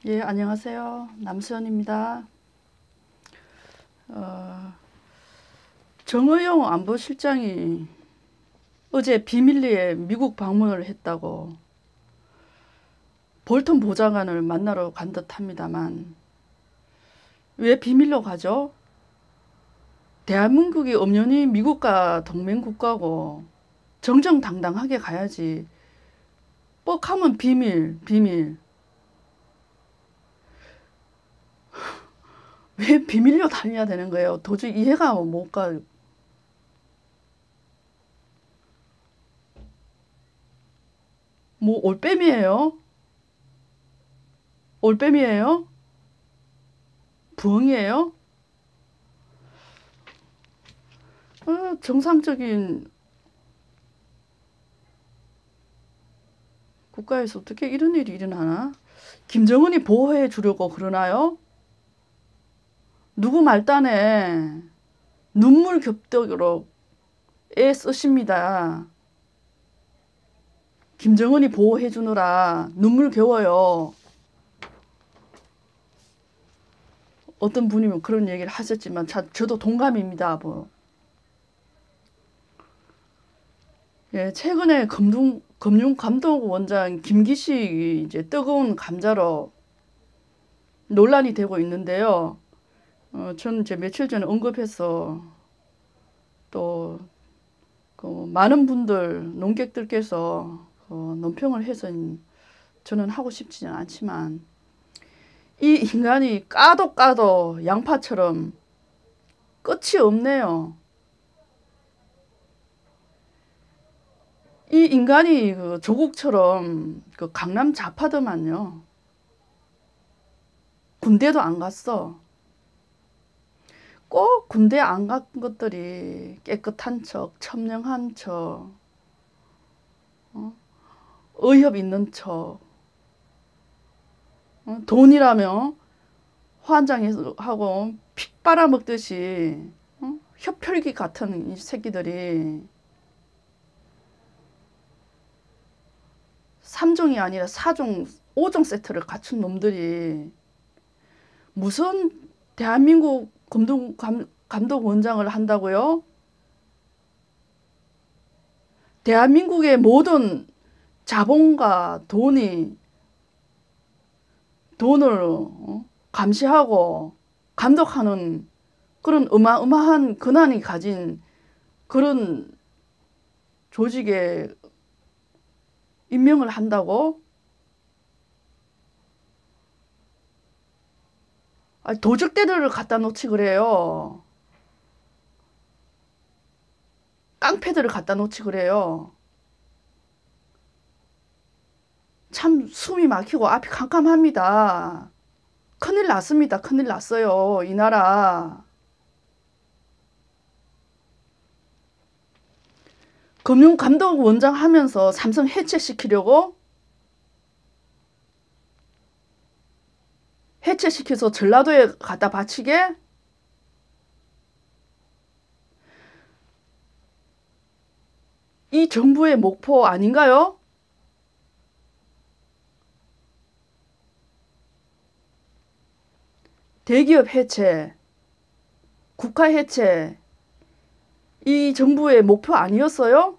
예, 안녕하세요. 남수연입니다. 정의용 안보실장이 어제 비밀리에 미국 방문을 했다고 볼턴 보좌관을 만나러 간 듯합니다만 왜 비밀로 가죠? 대한민국이 엄연히 미국과 동맹국가고 정정당당하게 가야지. 뻑하면 비밀, 비밀. 왜 비밀로 다녀야 되는 거예요? 도저히 이해가 못 가요. 뭐 올빼미예요? 올빼미예요? 부엉이에요? 정상적인 국가에서 어떻게 이런 일이 일어나나? 김정은이 보호해 주려고 그러나요? 누구 말단에 눈물 겹도록 애 쓰십니다. 김정은이 보호해 주느라 눈물 겨워요. 어떤 분이면 그런 얘기를 하셨지만 저도 동감입니다. 뭐. 예, 최근에 금융감독원장 김기식이 이제 뜨거운 감자로 논란이 되고 있는데요. 저는 이제 며칠 전에 언급해서 또 많은 분들 농객들께서 논평을 해서 저는 하고 싶지는 않지만 이 인간이 까도 양파처럼 끝이 없네요. 이 인간이 조국처럼 강남 좌파더만요. 군대도 안 갔어. 꼭 군대 안 간 것들이 깨끗한 척, 청명한 척, 의협 있는 척, 돈이라며 환장하고 픽 빨아먹듯이 혀펼기 같은 이 새끼들이 3종이 아니라 4종, 5종 세트를 갖춘 놈들이 무슨 대한민국 감독원장을 한다고요? 대한민국의 모든 자본과 돈을 감시하고 감독하는 그런 어마어마한 권한이 가진 그런 조직에 임명을 한다고? 도적대들을 갖다 놓지 그래요. 깡패들을 갖다 놓지 그래요. 참 숨이 막히고 앞이 캄캄합니다. 큰일 났습니다. 큰일 났어요. 이 나라. 금융감독원장 하면서 삼성 해체시키려고? 해체시켜서 전라도에 갖다 바치게? 이 정부의 목표 아닌가요? 대기업 해체, 국가 해체, 이 정부의 목표 아니었어요?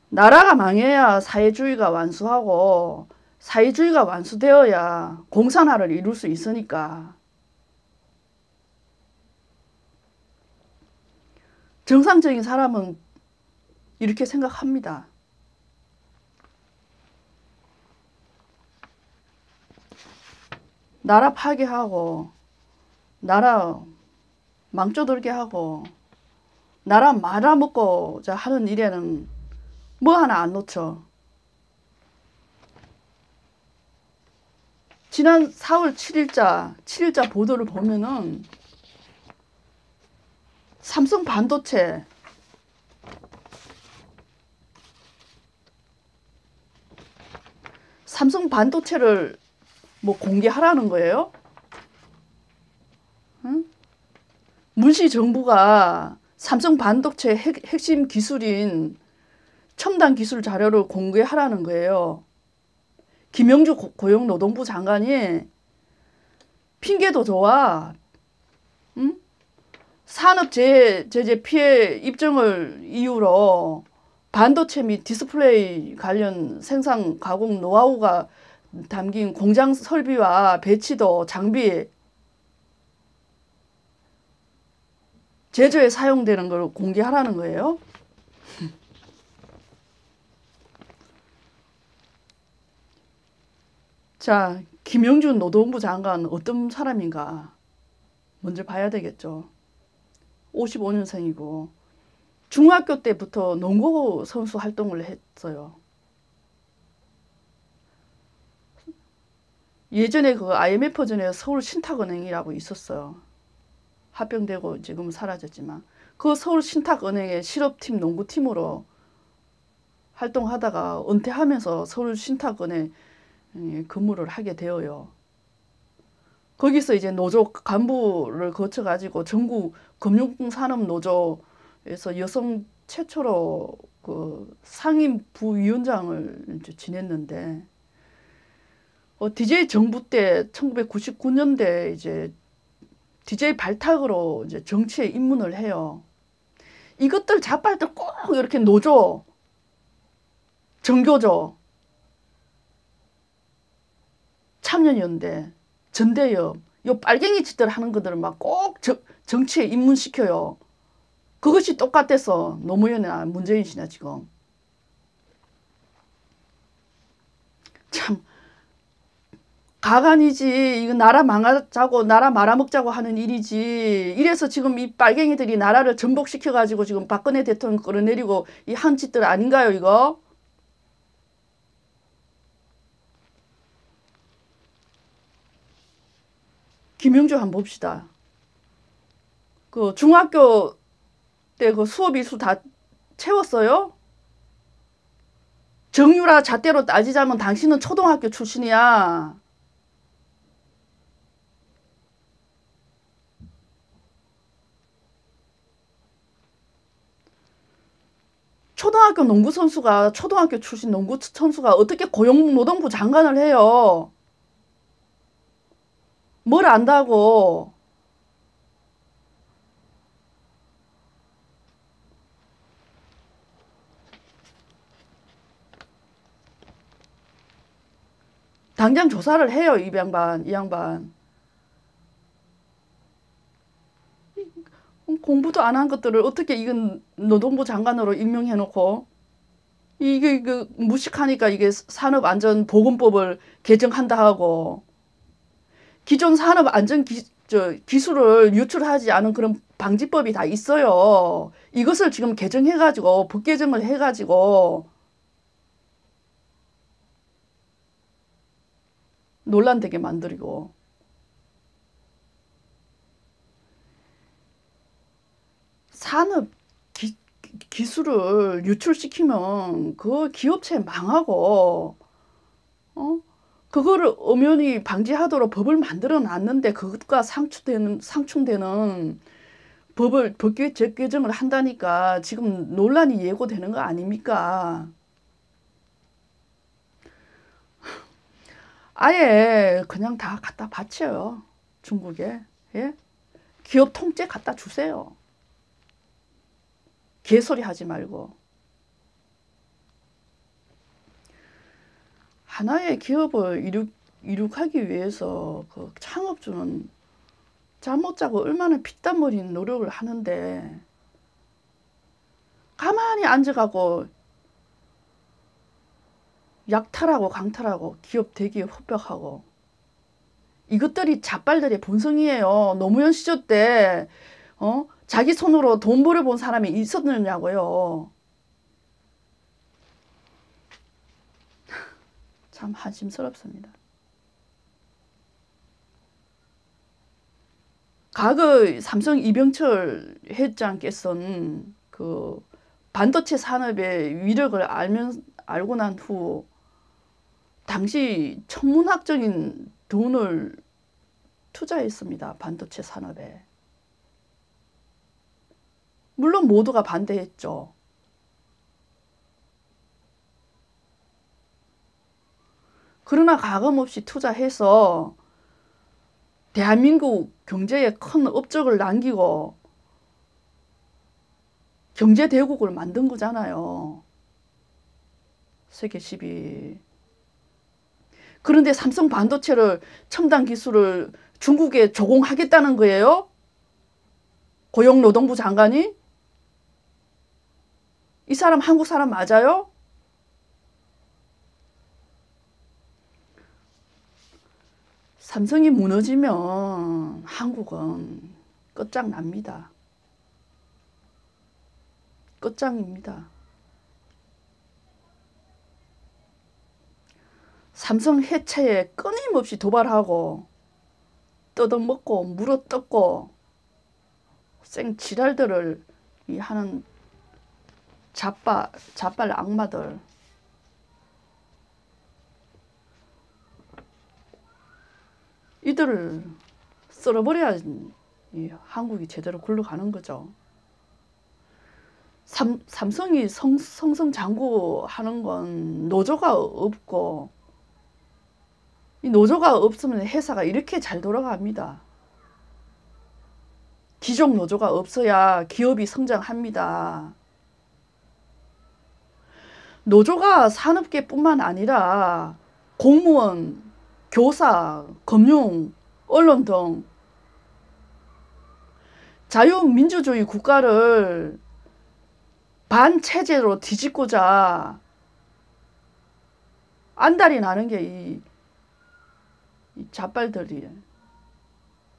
나라가 망해야 사회주의가 완수하고 사회주의가 완수되어야 공산화를 이룰 수 있으니까. 정상적인 사람은 이렇게 생각합니다. 나라 파괴하고 나라 망쳐들게 하고 나라 말아먹고자 하는 일에는 뭐 하나 안 놓쳐. 지난 4월 7일자 보도를 보면은 삼성 반도체 를 뭐 공개하라는 거예요? 응? 문시 정부가 삼성 반도체 핵심 기술인 첨단 기술 자료를 공개하라는 거예요. 김영주 고용노동부 장관이 핑계도 좋아. 응? 산업재해 피해 입증을 이유로 반도체 및 디스플레이 관련 생산 가공 노하우가 담긴 공장 설비와 배치도 장비 제조에 사용되는 걸 공개하라는 거예요. 자, 김영준 노동부 장관 어떤 사람인가 먼저 봐야 되겠죠. 55년생이고 중학교 때부터 농구 선수 활동을 했어요. 예전에 그 IMF전에 서울 신탁은행이라고 있었어요. 합병되고 지금 사라졌지만 그 서울 신탁은행의 실업팀 농구팀으로 활동하다가 은퇴하면서 서울 신탁은행 근무를 하게 되어요. 거기서 이제 노조 간부를 거쳐가지고 전국 금융산업노조에서 여성 최초로 그 상임 부위원장을 이제 지냈는데 DJ 정부 때 1999년대 이제 DJ 발탁으로 이제 정치에 입문을 해요. 이것들 자빨들 꼭 이렇게 노조, 정교조, 참여연대, 전대협, 요 빨갱이 짓들 하는 것들을 막 꼭 정치에 입문시켜요. 그것이 똑같아서 노무현이나 문재인이나 지금. 참 가관이지. 이거 나라 망하자고 나라 말아먹자고 하는 일이지. 이래서 지금 이 빨갱이들이 나라를 전복시켜가지고 지금 박근혜 대통령 끌어내리고 이 한 짓들 아닌가요 이거? 김영주 한번 봅시다. 그 중학교 때 그 수업 일수 다 채웠어요? 정유라 잣대로 따지자면 당신은 초등학교 출신이야. 초등학교 농구 선수가 초등학교 출신 농구 선수가 어떻게 고용노동부 장관을 해요? 뭘 안다고? 당장 조사를 해요, 이 양반. 공부도 안 한 것들을 어떻게 이건 노동부 장관으로 임명해놓고 이게 무식하니까 이게 산업안전보건법을 개정한다 하고 기존 산업안전 기술을 유출하지 않은 그런 방지법이 다 있어요. 이것을 지금 개정해가지고 법 개정을 해가지고 논란되게 만들고 산업 기술을 유출시키면 그 기업체 망하고 그거를 엄연히 방지하도록 법을 만들어 놨는데 그것과 상충되는 법 개정을 한다니까 지금 논란이 예고되는 거 아닙니까? 아예 그냥 다 갖다 바쳐요. 중국에. 예? 기업 통째 갖다 주세요. 개소리 하지 말고. 하나의 기업을 이룩하기 위해서 그 창업주는 잠 못 자고 얼마나 피땀 흘린 노력을 하는데 가만히 앉아가고 약탈하고 강탈하고 기업 대기업 협박하고 이것들이 자빨들의 본성이에요. 노무현 시절 때 자기 손으로 돈 벌어본 사람이 있었느냐고요. 참 한심스럽습니다. 과거 삼성 이병철 회장께서는 그 반도체 산업의 위력을 알고 난 후 당시 천문학적인 돈을 투자했습니다. 반도체 산업에. 물론 모두가 반대했죠. 그러나 가감없이 투자해서 대한민국 경제에 큰 업적을 남기고 경제대국을 만든 거잖아요. 세계 10위. 그런데 삼성 반도체를 첨단 기술을 중국에 조공하겠다는 거예요? 고용노동부 장관이? 이 사람 한국 사람 맞아요? 삼성이 무너지면 한국은 끝장납니다. 끝장입니다. 삼성 해체에 끊임없이 도발하고 뜯어먹고 물어뜯고 생지랄들을 하는 자빨 악마들. 이들을 썰어버려야 한국이 제대로 굴러가는 거죠. 삼성이 성성장구하는 건 노조가 없고, 이 노조가 없으면 회사가 이렇게 잘 돌아갑니다. 기존 노조가 없어야 기업이 성장합니다. 노조가 산업계뿐만 아니라 공무원, 교사, 금융, 언론 등 자유민주주의 국가를 반체제로 뒤집고자 안달이 나는 게 이 자빨들이,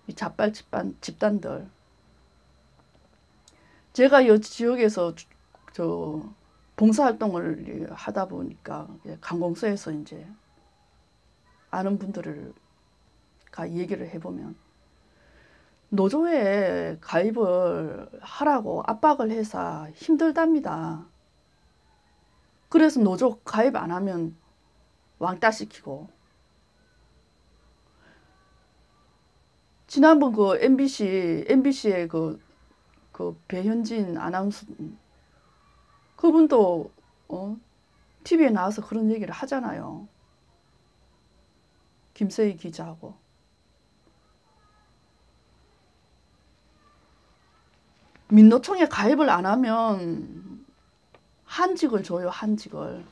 이 자빨 집단들. 제가 이 지역에서 봉사활동을 하다 보니까 관공서에서 이제 아는 분들을 얘기를 해보면 노조에 가입을 하라고 압박을 해서 힘들답니다. 그래서 노조 가입 안 하면 왕따시키고. 지난번 MBC의 그 배현진 아나운서, 그분도 TV에 나와서 그런 얘기를 하잖아요. 김세희 기자하고. 민노총에 가입을 안 하면 한직을 줘요, 한직을.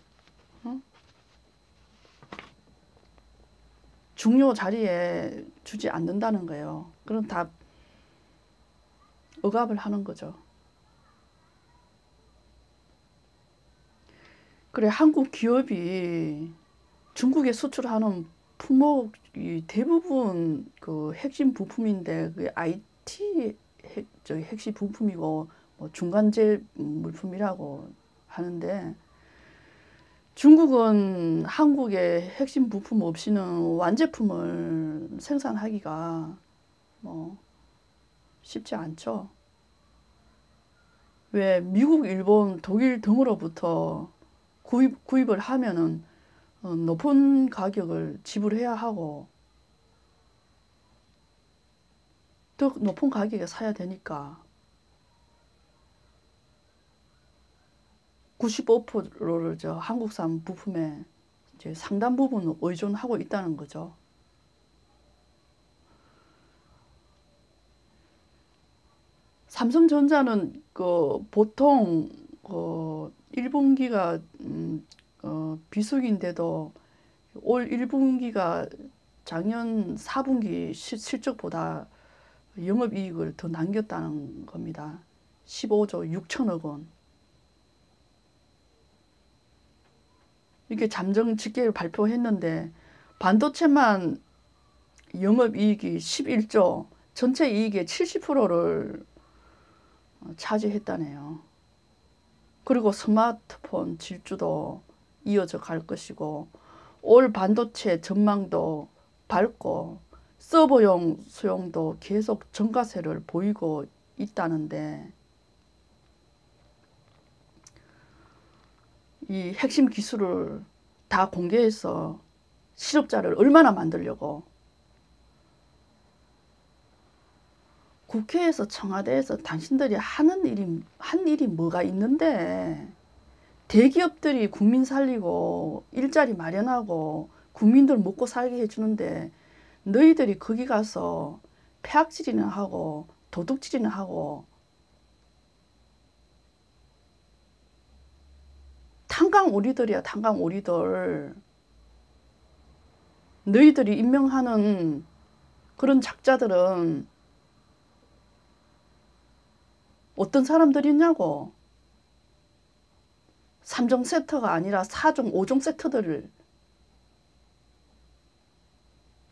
중요 자리에 주지 않는다는 거예요. 그럼 다 억압을 하는 거죠. 그래, 한국 기업이 중국에 수출하는 품목이 대부분 그 핵심 부품인데, 그 IT 핵심 부품이고 뭐 중간재 물품이라고 하는데, 중국은 한국의 핵심 부품 없이는 완제품을 생산하기가 뭐 쉽지 않죠. 왜 미국, 일본, 독일 등으로부터 구입을 하면은 높은 가격을 지불해야 하고 더 높은 가격에 사야 되니까 95%를 한국산 부품에 이제 상당 부분 의존하고 있다는 거죠. 삼성전자는 보통 1분기가 비수기인데도 올 1분기가 작년 4분기 실적보다 영업이익을 더 남겼다는 겁니다. 15조 6천억 원. 이렇게 잠정 집계를 발표했는데 반도체만 영업이익이 11조, 전체 이익의 70%를 차지했다네요. 그리고 스마트폰 질주도 이어져 갈 것이고 올 반도체 전망도 밝고 서버용 수용도 계속 증가세를 보이고 있다는데, 이 핵심 기술을 다 공개해서 실업자를 얼마나 만들려고. 국회에서 청와대에서 당신들이 한 일이 뭐가 있는데, 대기업들이 국민 살리고 일자리 마련하고 국민들 먹고 살게 해주는데 너희들이 거기 가서 폐악질이나 하고 도둑질이나 하고 탄광오리들이야, 탄광오리들. 너희들이 임명하는 그런 작자들은 어떤 사람들이냐고. 3종 세트가 아니라 4종, 5종 세트들을,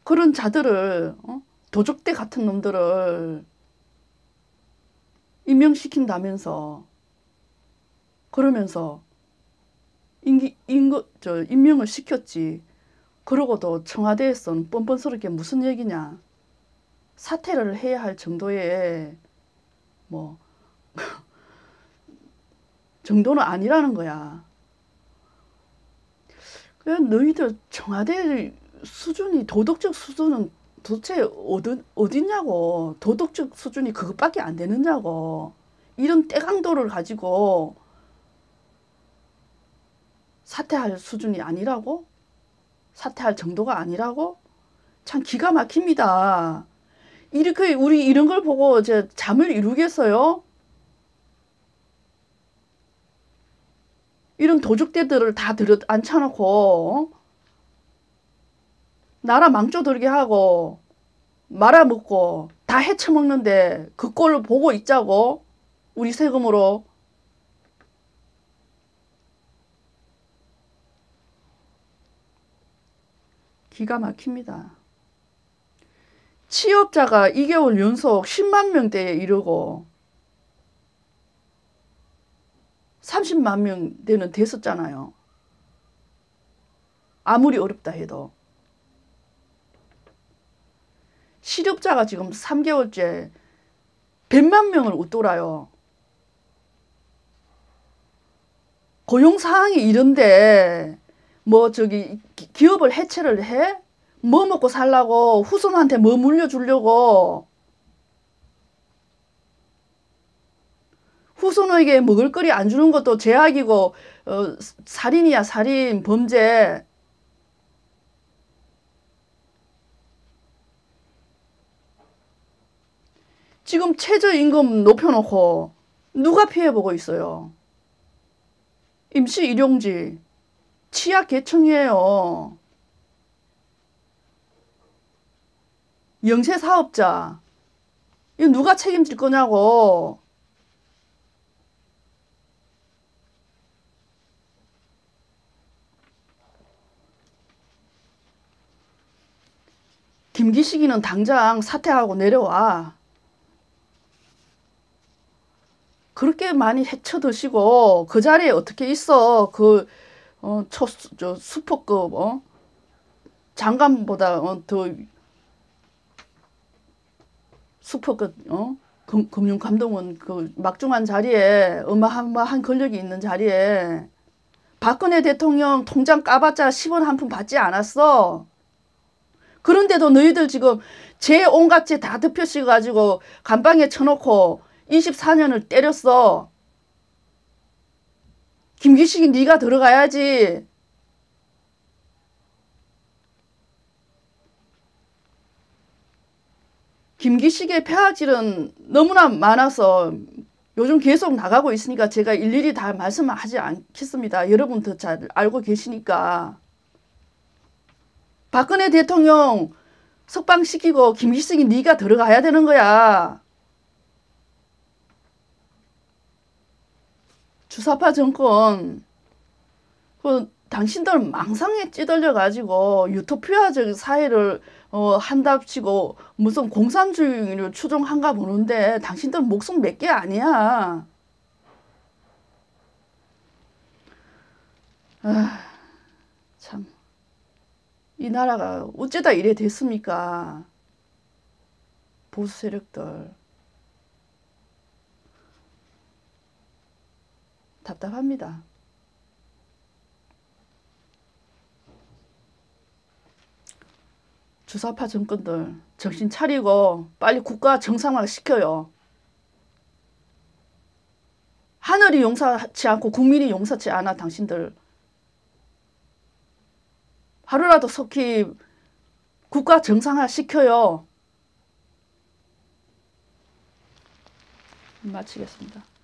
그런 자들을, 도적대 같은 놈들을 임명시킨다면서, 그러면서 임명을 시켰지. 그러고도 청와대에서는 뻔뻔스럽게 무슨 얘기냐. 사퇴를 해야 할 정도의 뭐 정도는 아니라는 거야. 그래, 너희들 청와대 수준이, 도덕적 수준은 도대체 어디냐고. 도덕적 수준이 그것밖에 안 되느냐고. 이런 떼강도를 가지고 사퇴할 수준이 아니라고? 사퇴할 정도가 아니라고? 참 기가 막힙니다. 이렇게 우리 이런 걸 보고 이제 잠을 이루겠어요? 이런 도적대들을 다 앉혀놓고 나라 망쳐들게 하고 말아먹고 다 해쳐먹는데 그 꼴을 보고 있자고? 우리 세금으로. 기가 막힙니다. 취업자가 2개월 연속 10만 명대에 이르고 30만 명대는 됐었잖아요. 아무리 어렵다 해도. 실업자가 지금 3개월째 100만 명을 웃돌아요. 고용상황이 이런데 뭐 저기 기업을 해체를 해? 뭐 먹고 살라고? 후손한테 뭐 물려주려고? 후손에게 먹을 거리 안 주는 것도 죄악이고 살인이야, 살인, 범죄. 지금 최저임금 높여놓고 누가 피해보고 있어요? 임시일용직, 취약계층이에요. 영세사업자, 이거 누가 책임질 거냐고. 김기식이는 당장 사퇴하고 내려와. 그렇게 많이 헤쳐드시고 그 자리에 어떻게 있어? 그 수포급 장관보다 더 수포급 금융감독원 그 막중한 자리에 어마어마한 권력이 있는 자리에 박근혜 대통령 통장 까봤자 10원 한 푼 받지 않았어. 그런데도 너희들 지금 제 온갖 죄 다 덮여씌가지고 감방에 쳐놓고 24년을 때렸어. 김기식이 네가 들어가야지. 김기식의 폐악질은 너무나 많아서 요즘 계속 나가고 있으니까 제가 일일이 다 말씀하지 않겠습니다. 여러분 더 잘 알고 계시니까. 박근혜 대통령 석방시키고 김기식이 네가 들어가야 되는 거야. 주사파 정권, 당신들 망상에 찌들려 가지고 유토피아적 사회를 한답시고 무슨 공산주의를 추종한가 보는데 당신들 목숨 몇 개 아니야. 참, 이 나라가 어쩌다 이래 됐습니까? 보수 세력들. 답답합니다. 주사파 정권들 정신 차리고 빨리 국가 정상화 시켜요. 하늘이 용서치 않고 국민이 용서치 않아 당신들. 하루라도 속히 국가 정상화 시켜요. 마치겠습니다.